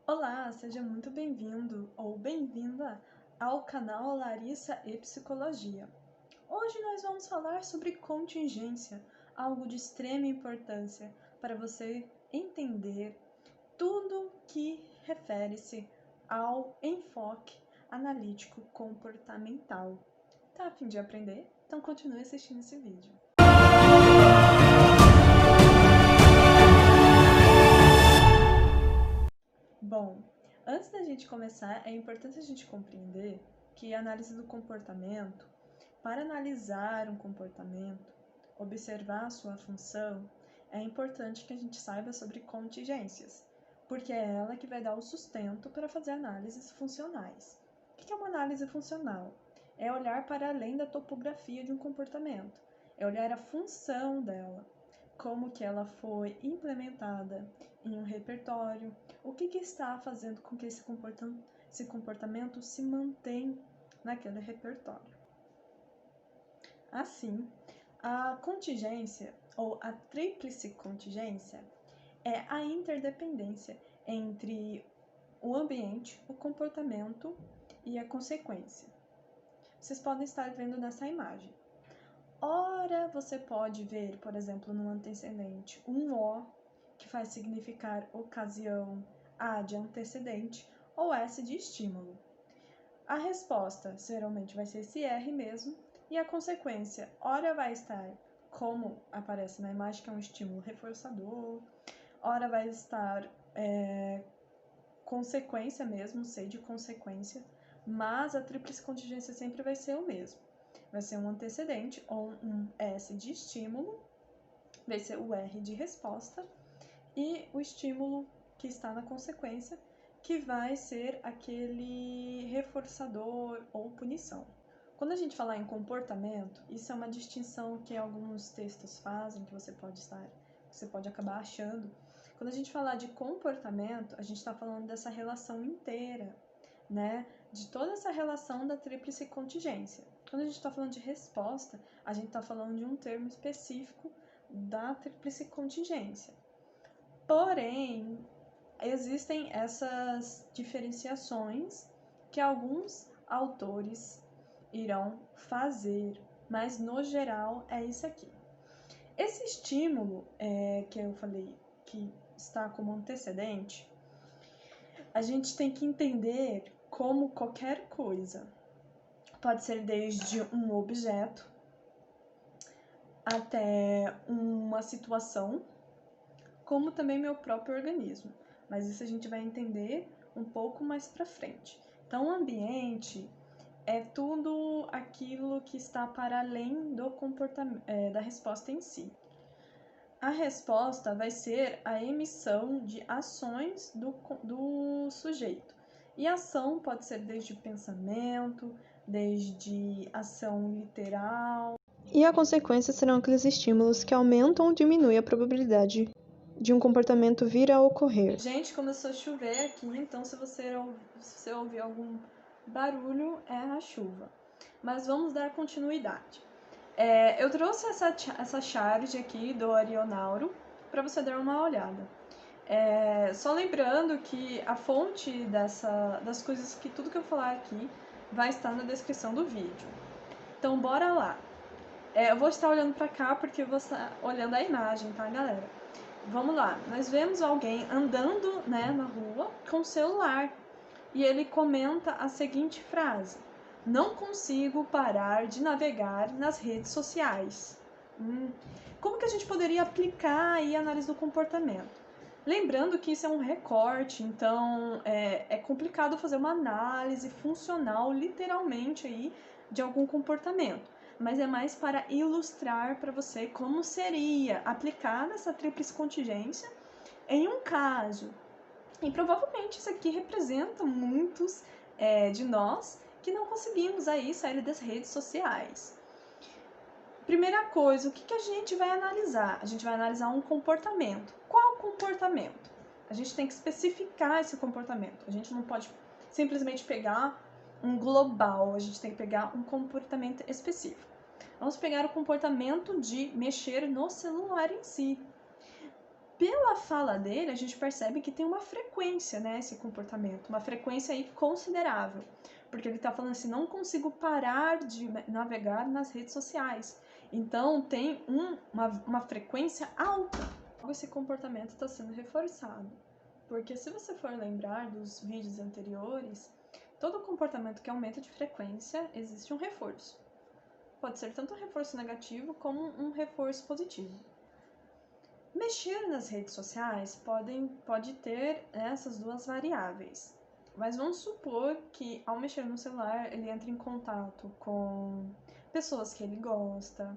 Olá, seja muito bem-vindo ou bem-vinda ao canal Larissa e Psicologia. Hoje nós vamos falar sobre contingência, algo de extrema importância para você entender tudo que refere-se ao enfoque analítico comportamental. Tá a fim de aprender? Então continue assistindo esse vídeo. Bom, antes da gente começar, é importante a gente compreender que a análise do comportamento, para analisar um comportamento, observar a sua função, é importante que a gente saiba sobre contingências, porque é ela que vai dar o sustento para fazer análises funcionais. O que é uma análise funcional? É olhar para além da topografia de um comportamento, é olhar a função dela, como que ela foi implementada em um repertório, o que está fazendo com que esse comportamento se mantenha naquele repertório. Assim, a contingência ou a tríplice contingência é a interdependência entre o ambiente, o comportamento e a consequência. Vocês podem estar vendo nessa imagem. Ora, você pode ver, por exemplo, no antecedente, um O, que faz significar ocasião, A de antecedente ou S de estímulo. A resposta geralmente vai ser esse R mesmo, e a consequência, ora vai estar como aparece na imagem, que é um estímulo reforçador, ora vai estar consequência mesmo, C de consequência, mas a tríplice contingência sempre vai ser o mesmo. Vai ser um antecedente ou um S de estímulo, vai ser o R de resposta, e o estímulo que está na consequência, que vai ser aquele reforçador ou punição. Quando a gente falar em comportamento, isso é uma distinção que alguns textos fazem, que você pode acabar achando. Quando a gente falar de comportamento, a gente está falando dessa relação inteira, né? De toda essa relação da tríplice contingência. Quando a gente está falando de resposta, a gente está falando de um termo específico da tríplice contingência. Porém, existem essas diferenciações que alguns autores irão fazer, mas no geral é isso aqui. Esse estímulo que eu falei que está como antecedente, a gente tem que entender como qualquer coisa. Pode ser desde um objeto até uma situação, como também meu próprio organismo. Mas isso a gente vai entender um pouco mais para frente. Então, o ambiente é tudo aquilo que está para além do comportamento, da resposta em si. A resposta vai ser a emissão de ações do sujeito. E ação pode ser desde pensamento, desde ação literal. E a consequência serão aqueles estímulos que aumentam ou diminuem a probabilidade de um comportamento vir a ocorrer. Gente, começou a chover aqui, então se você ouvir algum barulho, é a chuva. Mas vamos dar continuidade. Eu trouxe essa charge aqui do Arionauro para você dar uma olhada. Só lembrando que a fonte das coisas que tudo que eu falar aqui vai estar na descrição do vídeo. Então, bora lá. Eu vou estar olhando para cá porque eu vou estar olhando a imagem, tá, galera? Vamos lá. Nós vemos alguém andando, né, na rua com o celular e ele comenta a seguinte frase: não consigo parar de navegar nas redes sociais. Como que a gente poderia aplicar aí a análise do comportamento? Lembrando que isso é um recorte, então é complicado fazer uma análise funcional, literalmente, aí, de algum comportamento. Mas é mais para ilustrar para você como seria aplicada essa tríplice contingência em um caso. E provavelmente isso aqui representa muitos de nós que não conseguimos aí sair das redes sociais. Primeira coisa, o que a gente vai analisar? A gente vai analisar um comportamento. Qual comportamento? A gente tem que especificar esse comportamento. A gente não pode simplesmente pegar um global, a gente tem que pegar um comportamento específico. Vamos pegar o comportamento de mexer no celular em si. Pela fala dele, a gente percebe que tem uma frequência, né, esse comportamento, uma frequência aí considerável, porque ele tá falando assim, não consigo parar de navegar nas redes sociais. Então, tem uma frequência alta. Esse comportamento está sendo reforçado, porque se você for lembrar dos vídeos anteriores, todo comportamento que aumenta de frequência, existe um reforço. Pode ser tanto um reforço negativo como um reforço positivo. Mexer nas redes sociais pode ter essas duas variáveis, mas vamos supor que ao mexer no celular ele entra em contato com pessoas que ele gosta,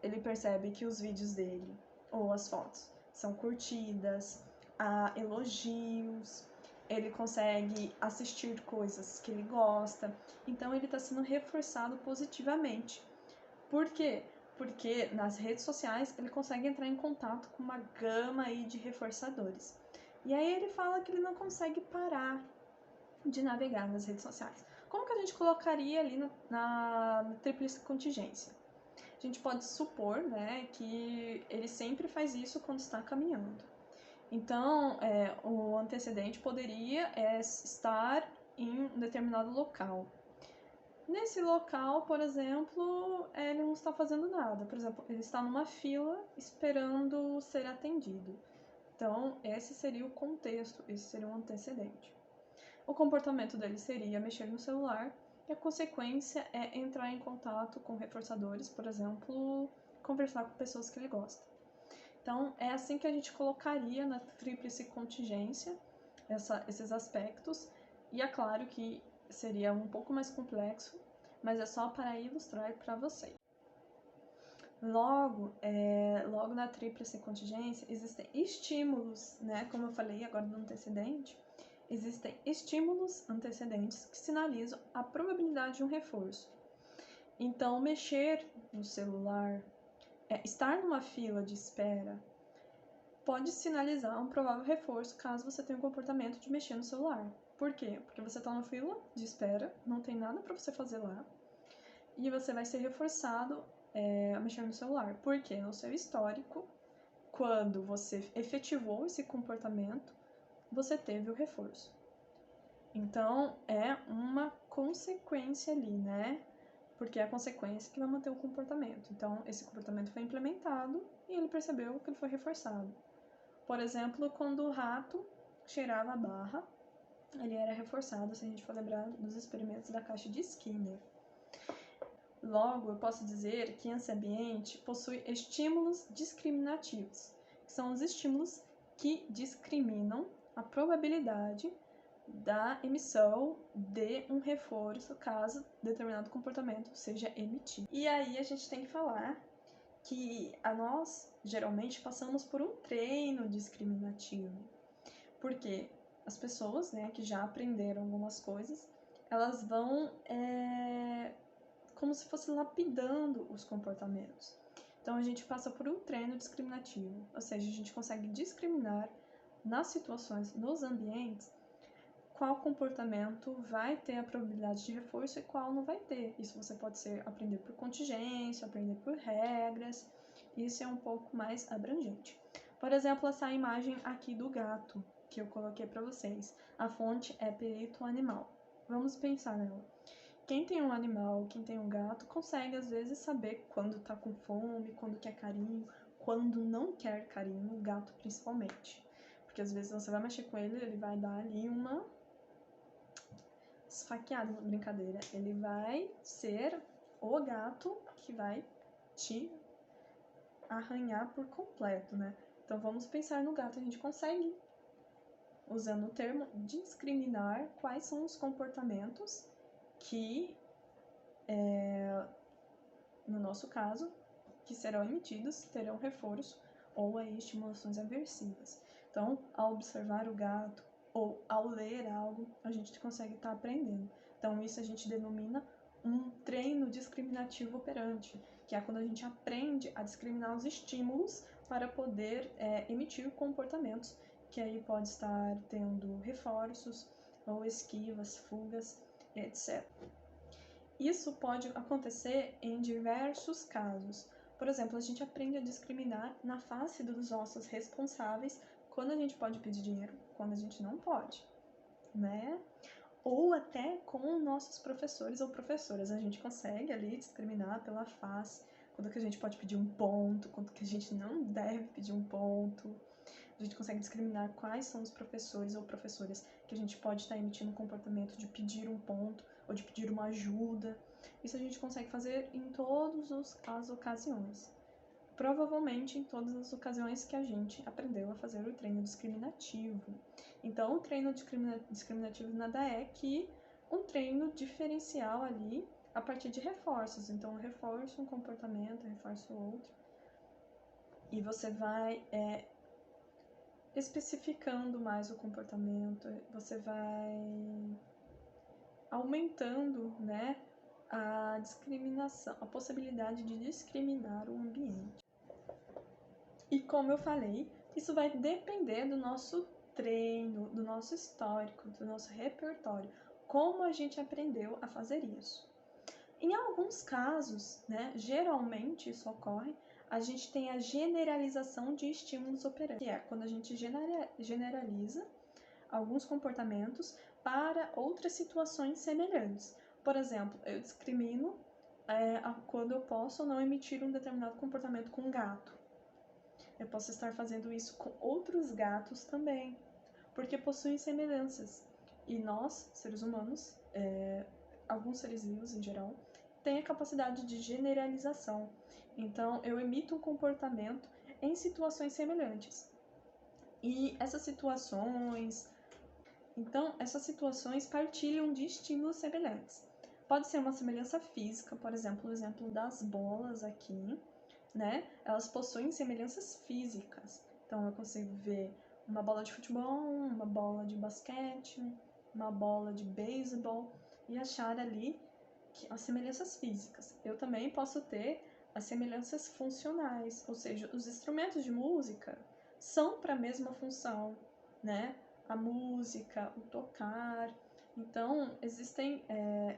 ele percebe que os vídeos dele ou as fotos são curtidas, há elogios, ele consegue assistir coisas que ele gosta, então ele está sendo reforçado positivamente. Por quê? Porque nas redes sociais ele consegue entrar em contato com uma gama aí de reforçadores. E aí ele fala que ele não consegue parar de navegar nas redes sociais. Como que a gente colocaria ali na tríplice contingência? A gente pode supor, né, que ele sempre faz isso quando está caminhando. Então, o antecedente poderia estar em um determinado local. Nesse local, por exemplo, ele não está fazendo nada. Por exemplo, ele está numa fila esperando ser atendido. Então, esse seria o contexto, esse seria um antecedente. O comportamento dele seria mexer no celular e a consequência é entrar em contato com reforçadores, por exemplo, conversar com pessoas que ele gosta. Então, é assim que a gente colocaria na tríplice contingência esses aspectos. E é claro que seria um pouco mais complexo, mas é só para ilustrar para vocês. Logo na tríplice contingência, existem estímulos, né? Como eu falei agora no antecedente, existem estímulos antecedentes que sinalizam a probabilidade de um reforço. Então, mexer no celular, estar numa fila de espera, pode sinalizar um provável reforço caso você tenha um comportamento de mexer no celular. Por quê? Porque você está na fila de espera, não tem nada para você fazer lá, e você vai ser reforçado a mexer no celular. Porque no seu histórico, quando você efetivou esse comportamento, você teve o reforço. Então, é uma consequência ali, né? Porque é a consequência que vai manter o comportamento. Então, esse comportamento foi implementado e ele percebeu que ele foi reforçado. Por exemplo, quando o rato cheirava a barra, ele era reforçado, se a gente for lembrar dos experimentos da caixa de Skinner. Logo, eu posso dizer que esse ambiente possui estímulos discriminativos, que são os estímulos que discriminam a probabilidade da emissão de um reforço caso determinado comportamento seja emitido. E aí a gente tem que falar que nós geralmente passamos por um treino discriminativo, porque as pessoas, né, que já aprenderam algumas coisas, elas vão como se fosse lapidando os comportamentos. Então a gente passa por um treino discriminativo, ou seja, a gente consegue discriminar nas situações, nos ambientes, qual comportamento vai ter a probabilidade de reforço e qual não vai ter. Isso você pode aprender por contingência, aprender por regras, isso é um pouco mais abrangente. Por exemplo, essa imagem aqui do gato que eu coloquei para vocês. A fonte é Perito Animal. Vamos pensar nela. Quem tem um animal, quem tem um gato, consegue às vezes saber quando tá com fome, quando quer carinho, quando não quer carinho, o gato principalmente. Porque às vezes você vai mexer com ele, ele vai dar ali uma esfaqueada, brincadeira. Ele vai ser o gato que vai te arranhar por completo, né? Então vamos pensar no gato, a gente consegue, usando o termo, discriminar quais são os comportamentos que, no nosso caso, que serão emitidos, terão reforço ou aí estimulações aversivas. Então, ao observar o gato ou ao ler algo, a gente consegue estar aprendendo. Então, isso a gente denomina um treino discriminativo operante, que é quando a gente aprende a discriminar os estímulos para poder emitir comportamentos, que aí pode estar tendo reforços ou esquivas, fugas, etc. Isso pode acontecer em diversos casos. Por exemplo, a gente aprende a discriminar na face dos nossos responsáveis quando a gente pode pedir dinheiro, quando a gente não pode, né? Ou até com nossos professores ou professoras. A gente consegue ali discriminar pela face, quando que a gente pode pedir um ponto, quando que a gente não deve pedir um ponto. A gente consegue discriminar quais são os professores ou professoras que a gente pode estar emitindo um comportamento de pedir um ponto ou de pedir uma ajuda. Isso a gente consegue fazer em todas as ocasiões. Provavelmente em todas as ocasiões que a gente aprendeu a fazer o treino discriminativo. Então, o treino discriminativo nada é que um treino diferencial ali a partir de reforços. Então, eu reforço um comportamento, eu reforço outro. E você vai especificando mais o comportamento, você vai aumentando, né, a discriminação, a possibilidade de discriminar o ambiente. E como eu falei, isso vai depender do nosso treino, do nosso histórico, do nosso repertório, como a gente aprendeu a fazer isso. Em alguns casos, né, geralmente isso ocorre, a gente tem a generalização de estímulos operantes, que é quando a gente generaliza alguns comportamentos para outras situações semelhantes. Por exemplo, eu discrimino quando eu posso ou não emitir um determinado comportamento com um gato. Eu posso estar fazendo isso com outros gatos também, porque possuem semelhanças. E nós, seres humanos, alguns seres vivos em geral, têm a capacidade de generalização. Então, eu emito um comportamento em situações semelhantes. E essas situações partilham de estímulos semelhantes. Pode ser uma semelhança física, por exemplo, o exemplo das bolas aqui, né? Elas possuem semelhanças físicas. Então, eu consigo ver uma bola de futebol, uma bola de basquete, uma bola de beisebol e achar ali as semelhanças físicas. Eu também posso ter as semelhanças funcionais, ou seja, os instrumentos de música são para a mesma função, né? A música, o tocar. Então, existem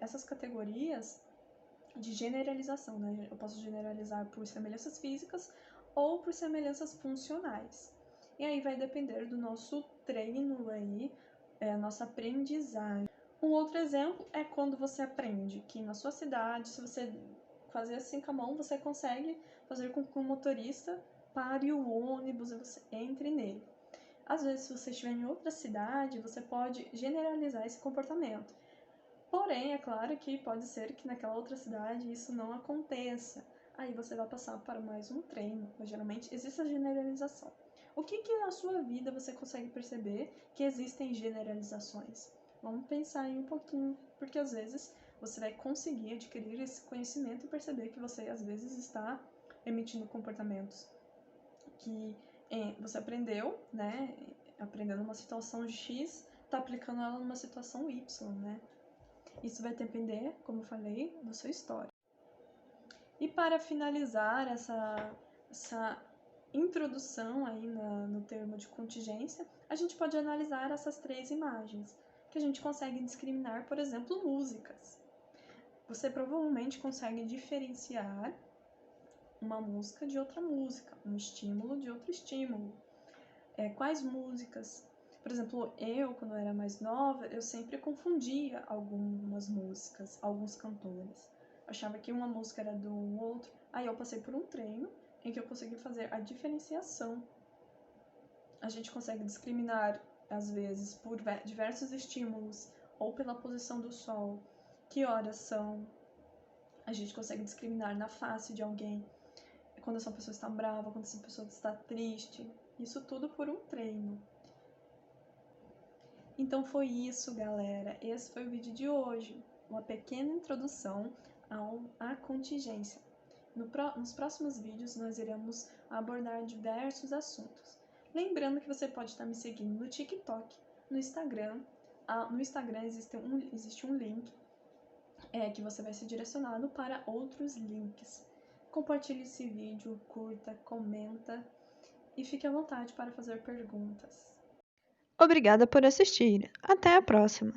essas categorias de generalização, né? Eu posso generalizar por semelhanças físicas ou por semelhanças funcionais. E aí vai depender do nosso treino aí, nossa aprendizagem. Um outro exemplo é quando você aprende que na sua cidade, se você fazer assim com a mão, você consegue fazer com que o motorista pare o ônibus e você entre nele. Às vezes, se você estiver em outra cidade, você pode generalizar esse comportamento. Porém, é claro que pode ser que naquela outra cidade isso não aconteça. Aí você vai passar para mais um treino, mas geralmente existe a generalização. O que na sua vida você consegue perceber que existem generalizações? Vamos pensar aí um pouquinho, porque às vezes você vai conseguir adquirir esse conhecimento e perceber que você às vezes está emitindo comportamentos que você aprendeu, né? Aprendendo uma situação X, está aplicando ela numa situação Y, né? Isso vai depender, como eu falei, da sua história. E para finalizar essa introdução aí no termo de contingência, a gente pode analisar essas 3 imagens, que a gente consegue discriminar, por exemplo, músicas. Você provavelmente consegue diferenciar uma música de outra música, um estímulo de outro estímulo. Quais músicas? Por exemplo, quando eu era mais nova, eu sempre confundia algumas músicas, alguns cantores. Achava que uma música era do outro. Aí eu passei por um treino em que eu consegui fazer a diferenciação. A gente consegue discriminar, às vezes, por diversos estímulos, ou pela posição do sol, que horas são. A gente consegue discriminar na face de alguém, quando essa pessoa está brava, quando essa pessoa está triste. Isso tudo por um treino. Então foi isso, galera. Esse foi o vídeo de hoje. Uma pequena introdução à contingência. Nos próximos vídeos nós iremos abordar diversos assuntos. Lembrando que você pode estar me seguindo no TikTok, no Instagram. No Instagram existe um link que você vai ser direcionado para outros links. Compartilhe esse vídeo, curta, comenta e fique à vontade para fazer perguntas. Obrigada por assistir. Até a próxima!